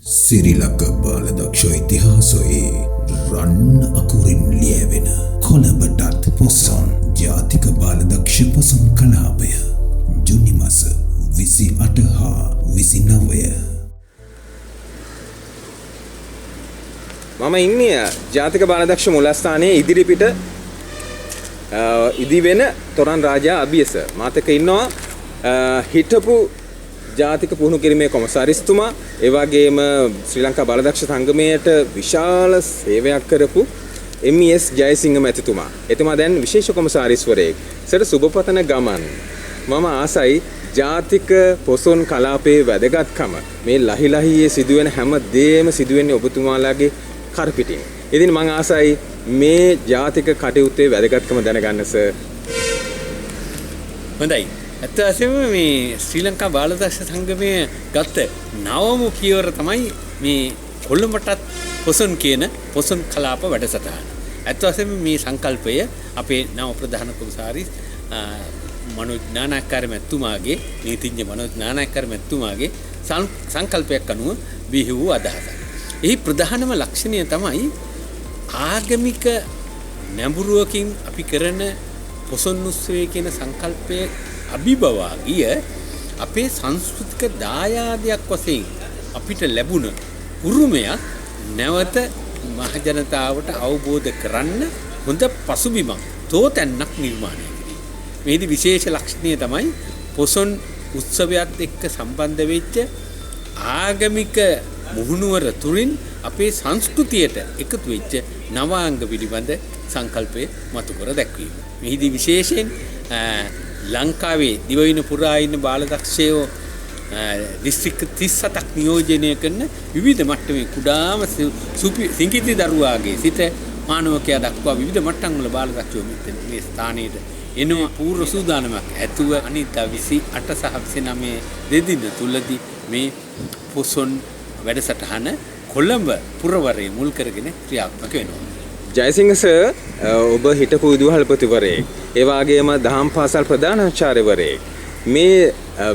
සිරිලක බාලදක්ෂ ඉතිහාසයේ රන් අකුරින් ලියවෙන කොළඹටත් පොසොන් ජාතික බාලදක්ෂ පොසොන් කලාපය ජුනි මස 28 හා 29. මම ඉන්නේ ජාතික බාලදක්ෂ මුලස්ථානයේ ඉදිරිපිට ඉදිවෙන තොරන් රාජා අභියස මාතක ඉන්නවා හිටපු ජාතික පුහුණු කිරීමේ කොමසාරිස්තුමා ඒ වගේම ශ්‍රී ලංකා බාලදක්ෂ සංගමයට විශාල සේවයක් කරපු MES ජයසිංහ මැතිතුමා. එතුමා දැන් විශේෂ කොමසාරිස්වරයෙක්. සර් සුබපතන ගමන් මම ආසයි ජාතික පොසොන් කලාපයේ වැදගත්කම මේ ලහි ලහියේ සිදුවෙන හැම දෙයක්ම සිදුවෙන්නේ ඔබතුමාලාගේ කරපිටින්. ඉතින් මම ආසයි මේ ජාතික කටයුත්තේ වැදගත්කම දැනගන්න සර්. හොඳයි. ඇත්ත වශයෙන්ම මේ ශ්‍රී ලංකා බාලදක්ෂ සංගමයේ ගත නවම පියවර තමයි මේ කොළඹටත් පොසොන් කියන පොසොන් කලාප වැඩසටහන. ඇත්ත වශයෙන්ම මේ සංකල්පය අපේ නව ප්‍රධාන කොමසාරිස් මනෝජ් නානායක්කාර මැතිතුමාගේ නීතිඥ මනෝජ් නානායක්කාර මැතිතුමාගේ සංකල්පයක් අනුව බිහි වූ අදහසක්. එහි ප්‍රධානම ලක්ෂණය තමයි ආගමික නැඹුරුවකින් අපි කරන පොසොන් උත්සවය කියන සංකල්පයේ අභිබවා ගිය අපේ සංස්කෘතික දායාදයක් වශයෙන් අපිට ලැබුණ උරුමයක් නැවත මහජනතාවට අවබෝධ කරන්න හොඳ පසුබිමක් තෝතැන්නක් නිර්මාණය කිරීම. මේදි විශේෂ ලක්ෂණය තමයි පොසොන් උත්සවයත් එක්ක සම්බන්ධ වෙච්ච ආගමික මුහුණුවර තුලින් අපේ සංස්කෘතියට එකතු වෙච්ච නවාංග පිළිබඳ සංකල්පය මතු කර දැක්වීම. මෙහිදී විශේෂයෙන් ලංකාවේ දිවයින පුරා ඉන්න බාලදක්ෂයෝ දිස්ත්‍රික්ක 37ක් නියෝජනය කරන විවිධ මට්ටමේ කුඩාම සිඟිති දරුවාගේ සිට මානවකයා දක්වා විවිධ මට්ටම් වල බාලදක්ෂයෝ මේ ස්ථානයේ එනවා පූර්ව සූදානමක් ඇතුව අනිත් 28 සහ 29 දෙදින තුලදී මේ පොසොන් වැඩසටහන කොළඹ පුරවරයේ මුල් කරගෙන ක්‍රියාත්මක වෙනවා. ජයසිංහ සර් ඔබ හිටපු විදුහල්පතිවරයෙක් ඒ වගේම දහම් පාසල් ප්‍රධානාචාර්යවරයෙක් මේ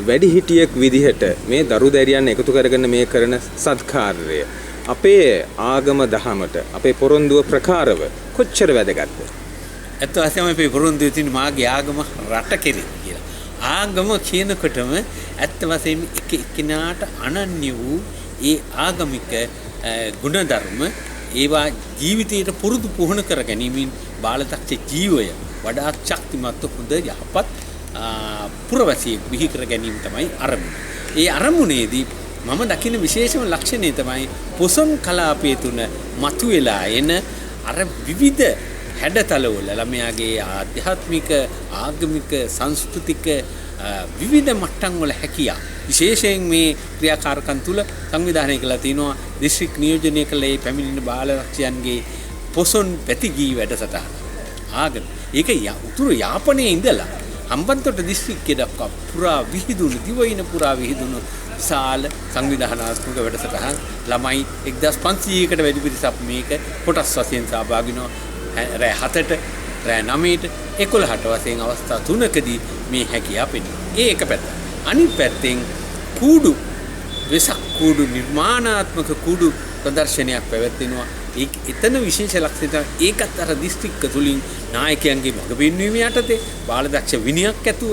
වැඩිහිටියෙක් විදිහට මේ දරු දැරියන් එකතු කරගෙන මේ කරන සත්කාර්යය අපේ ආගම දහමට අපේ පොරොන්දුව ප්‍රකාරව කොච්චර වැදගත්ද? ඇත්ත වශයෙන්ම අපේ පොරොන්දුවේ තියෙන මාගේ ආගම රට කෙරේ කියලා. ආගම කියනකොටම ඇත්ත වශයෙන්ම එක එක්කිනාට අනන්‍ය වූ ඒ ආගමික ගුණධර්ම ඒවා ජීවිතයට පුරුදු පුහුණු කර ගැනීමෙන් බාලදක්ෂ ජීවය වඩාත් ශක්තිමත් හොඳ යහපත් පුරවැසියෙක් බිහි කර ගැනීම තමයි අරමුණ. ඒ අරමුණේදී මම දකින විශේෂම ලක්ෂණය තමයි පොසොන් කලාපයේ තුන මතුවලා එන අර විවිධ හැඩතලවල ළමයාගේ ආධ්‍යාත්මික ආගමික සංස්කෘතික විවිධ මට්ටම් වල හැකියාව විශේෂයෙන් මේ ක්‍රියාකාරකම් තුල සංවිධානය කළා තිනවා දිස්ත්‍රික් නියෝජනය කළ ඒ පැමිණෙන බාලදක්ෂයන්ගේ පොසොන් පැතිගී වැඩසටහන. ආගම ඒක උතුරු යාපනයේ ඉඳලා හම්බන්තොට දිස්ත්‍රික්කයේ දක්වා පුරා විහිදුණු දිවයින පුරා විහිදුණු විශාල සංවිධානාත්මක වැඩසටහන් ළමයි 1500කට වැඩි පිරිසක් මේක කොටස් වශයෙන් සහභාගී වෙනවා. රෑ 7ට රෑ 9ට 11ට වශයෙන් අවස්ථා 3කදී මේ හැකියාව පෙන්වනවා. ඒ එක පැත්ත. අනිත් පැත්තෙන් කූඩු වෙසක් කූඩු නිර්මාණාත්මක කූඩු ප්‍රදර්ශනයක් පැවැත්වෙනවා. එතන විශේෂ ලක්ෂණය ඒකත් අර දිස්ත්‍රික්ක තුලින් නායකයන්ගේ මඟ පෙන්වීම යටතේ බාලදක්ෂ විනයක් ඇතුව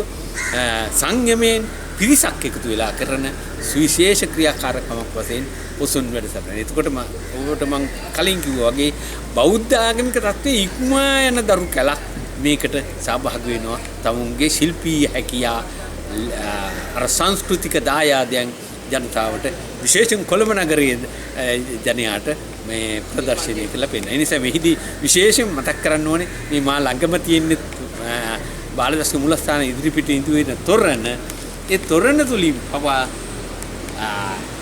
සංයමයෙන් පිරිසක් එකතු වෙලා කරන සුවිශේෂ ක්‍රියාකාරකමක් වශයෙන් පොසොන් වැඩසටහන. එතකොට ඔබට මම කලින් කිව්වා වගේ බෞද්ධ ආගමික තත්ත්වයේ ඉක්මවා යන දරු කැලක් මේකට සහභාගී වෙනවා. තමුන්ගේ ශිල්පීය හැකියාව අර සංස්කෘතික දායාදයන් ජනතාවට විශේෂයෙන් කොළඹ නගරයේ ජනයාට මේ ප්‍රදර්ශනය කළා පෙන්නන. ඒ නිසා මෙහිදී විශේෂයෙන් මතක් කරන්න ඕනේ මේ මා ළඟම තියෙන බාලදක්ෂ මුලස්ථාන ඉදිරිපිට ඉඳුවෙන තොරණ. ඒ තොරණ තුලින් පවා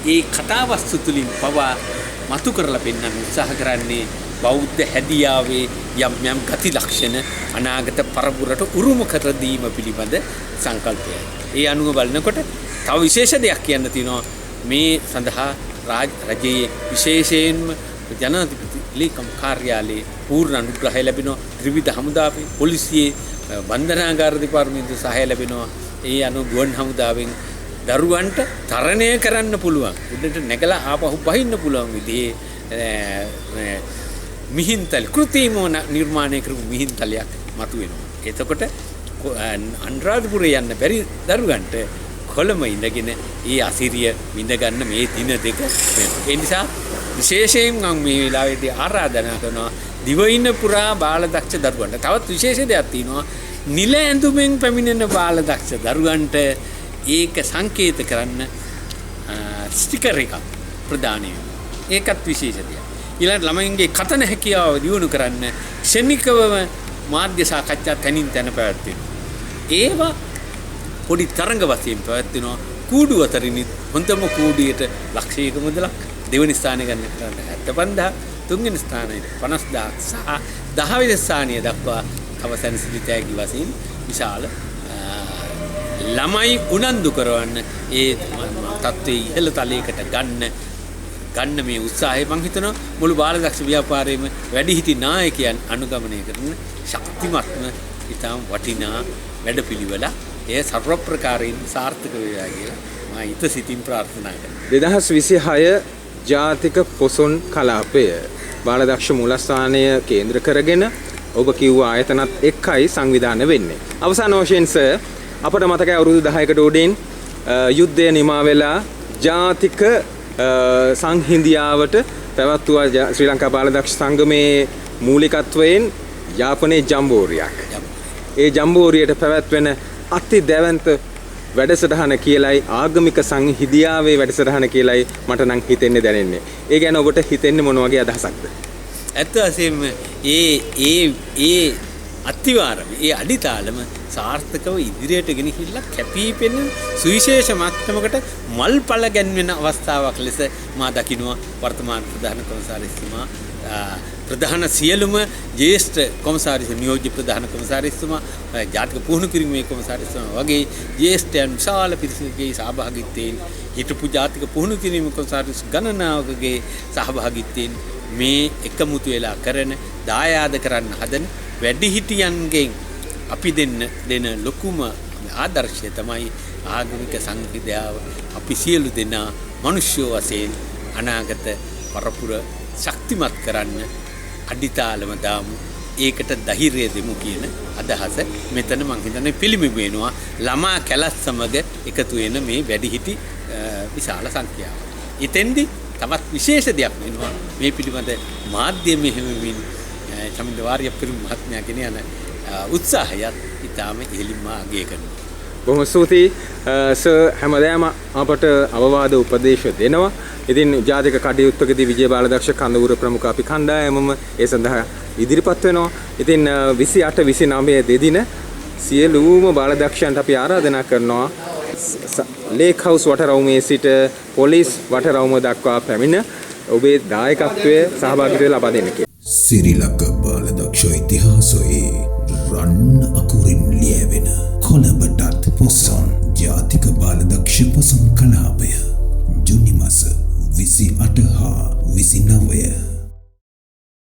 ඒ කතාවස්තු තුලින් පවා මතු කරලා පෙන්වන්න උත්සාහ කරන්නේ බෞද්ධ හැදියාවේ යම් ගති ලක්ෂණ අනාගත පරපුරට උරුම කර දීම පිළිබඳ සංකල්පයයි. ඒ අනුව බලනකොට තව විශේෂ දෙයක් කියන්න තියෙනවා. මේ සඳහා රජයේ විශේෂයෙන්ම ජනාධිපති ලේකම් කාර්යාලයේ පූර්ණ අනුග්‍රහය ලැබෙනවා. ත්‍රිවිධ හමුදාවේ පොලිසියේ බන්ධනාගාර දෙපාර්තමේන්තුවේ සහාය ලැබෙනවා. ඒ අනුව ගුවන් හමුදාවෙන් දරුවන්ට තරණය කරන්න පුළුවන් උඩට නැගලා ආපහු බහින්න පුළුවන් විදිහේ මිහින්තල කෘතිමව නිර්මාණය කරපු මිහින්තලයක් මතුවෙනවා. එතකොට අනුරාධපුරේ යන්න බැරි දරුවන්ට කොළඹ ඉඳගෙන ඒ අසිරිය විඳ ගන්න මේ දින දෙක වෙනවා. ඒ නිසා විශේෂයෙන් මම මේ වෙලාවේදී ආරාධනා කරනවා දිවයින පුරා බාලදක්ෂ දරුවන්ට. තවත් විශේෂ දෙයක් තියෙනවා. නිල ඇඳුමෙන් පැමිණෙන බාලදක්ෂ දරුවන්ට ඒක සංකේත කරන්න ස්ටිකර් එකක් ප්‍රදානය වෙනවා. ඒකත් විශේෂ දෙයක්. ඊළඟ ළමයින්ගේ කතන හැකියාව දියුණු කරන්න ක්ෂණිකවම මාධ්‍ය සාකච්ඡා තනින් තන පැවැත්වෙනවා. ඒවා පොඩි තරංග වශයෙන් පැවැත්වෙනවා. කූඩු අතරින් හොඳම කූඩියට ලක්ෂයක මුදලක්, දෙවෙනි ස්ථානය ගන්න 75,000, තුන්වෙනි ස්ථානයේ 50,000 සහ 10 වෙනි ස්ථානය දක්වා අවසන් සිටිතෑගි වශයෙන් විශාල ළමයි උනන්දු කරවන්න ඒ තත්ත්වයේ ඉහළ තලයකට ගන්න මේ උත්සාහය මම හිතනවා මුළු බාලදක්ෂ ව්‍යාපාරයේම වැඩිහිටි නායකයන් අනුගමනය කරන ශක්තිමත්ම ඉතාම වටිනා වැඩපිළිවෙල ඒ සර්ව ප්‍රකාරයෙන් සාර්ථක වේවා කියලා මම හිත සිතින් ප්‍රාර්ථනා කරනවා. 2026 ජාතික පොසොන් කලාපය බාලදක්ෂ මූලස්ථානය කේන්ද්‍ර කරගෙන ඔබ කිව්ව ආයතනත් එක්කයි සංවිධානය වෙන්නේ. අවසාන වශයෙන් සර් අපට මතකයි අවුරුදු 10කට උඩින් යුද්ධය නිමා වෙලා ජාතික සංහිඳියාවට පැවැත්වුවා ශ්‍රී ලංකා බාලදක්ෂ සංගමේ මූලිකත්වයෙන් යාපනයේ ජම්බෝරියක්. ඒ ජම්බෝරියට පැවැත්වෙන අති දැවැන්ත වැඩසටහන කියලයි ආගමික සංහිඳියාවේ වැඩසටහන කියලයි මට නම් හිතෙන්නේ දැනෙන්නේ. ඒ ගැන ඔබට හිතෙන්නේ මොන වගේ අදහසක්ද? ඇත්ත වශයෙන්ම ඒ අතිවාරම ඒ අඩිතාලම සාර්ථකව ඉදිරියට ගෙනහිල්ලා කැපිපෙනෙන සුවිශේෂ මට්ටමකට මල්පල ගැන්වෙන අවස්ථාවක් ලෙස මා දකිනවා වර්තමාන ප්‍රධාන කොමසාරිස්තුමා ප්‍රධාන සියලුම ජ්‍යෙෂ්ඨ කොමසාරිස් නියෝජ්‍ය ප්‍රධාන කොමසාරිස්තුමා ජාතික පුහුණු කිරීමේ කොමසාරිස්තුමා වගේ ජ්‍යෙෂ්ඨයන් විශාල පිරිසකගේ සහභාගීත්වයෙන් හිටපු ජාතික පුහුණු කිරීමේ කොමසාරිස් ගණනාවකගේ සහභාගීත්වයෙන් මේ එකමුතු වෙලා කරන දායාද කරන්න හදන වැඩිහිටියන්ගෙන් අපි දෙන ලොකුම ආදර්ශය තමයි ආගමික සංහිඳියාව. අපි සියලු දෙනා මිනිස්සු වශයෙන් අනාගත පරපුර ශක්තිමත් කරන්න අඩිතාලම දාමු. ඒකට ධෛර්යය දෙමු කියන අදහස මෙතන මම හිතන්නේ පිළිඹු වෙනවා. ළමා කැලස් සමග එකතු වෙන මේ වැඩිහිටි විශාල සංඛ්‍යාව. ඉතින්දි තවත් විශේෂ දෙයක් වෙනවා. මේ පිළිබඳ මාධ්‍ය මෙහෙයවමින් චමින්ද වාරියපිරු මහත්මයාගෙන යන උත්සාහයත් ඉතාම ඉහළින්ම අගය කරනවා. බොහොම ස්තුතියි සර් හැමදාම අපට අවවාද උපදේශ දෙනවා. ඉතින් ජාතික කටයුත්තකදී විජය බාලදක්ෂ කඳවුර ප්‍රමුඛ අපි කණ්ඩායමම ඒ සඳහා ඉදිරිපත් වෙනවා. ඉතින් 28 29 දෙදින සියලුම බාලදක්ෂයන්ට අපි ආරාධනා කරනවා ලේක් හවුස් වටරවුමේ සිට පොලිස් වටරවුම දක්වා පැමිණ ඔබේ දායකත්වයේ සහභාගීත්වය ලබා දෙන්න කියලා. සිරිලක බාලදක්ෂ ඉතිහාසයේ රන් අකුරින් ලියවෙන කොළඹටත් පොසොන් ජාතික බාලදක්ෂ පොසොන් කලාපය ජුනි මාස 28 හා 29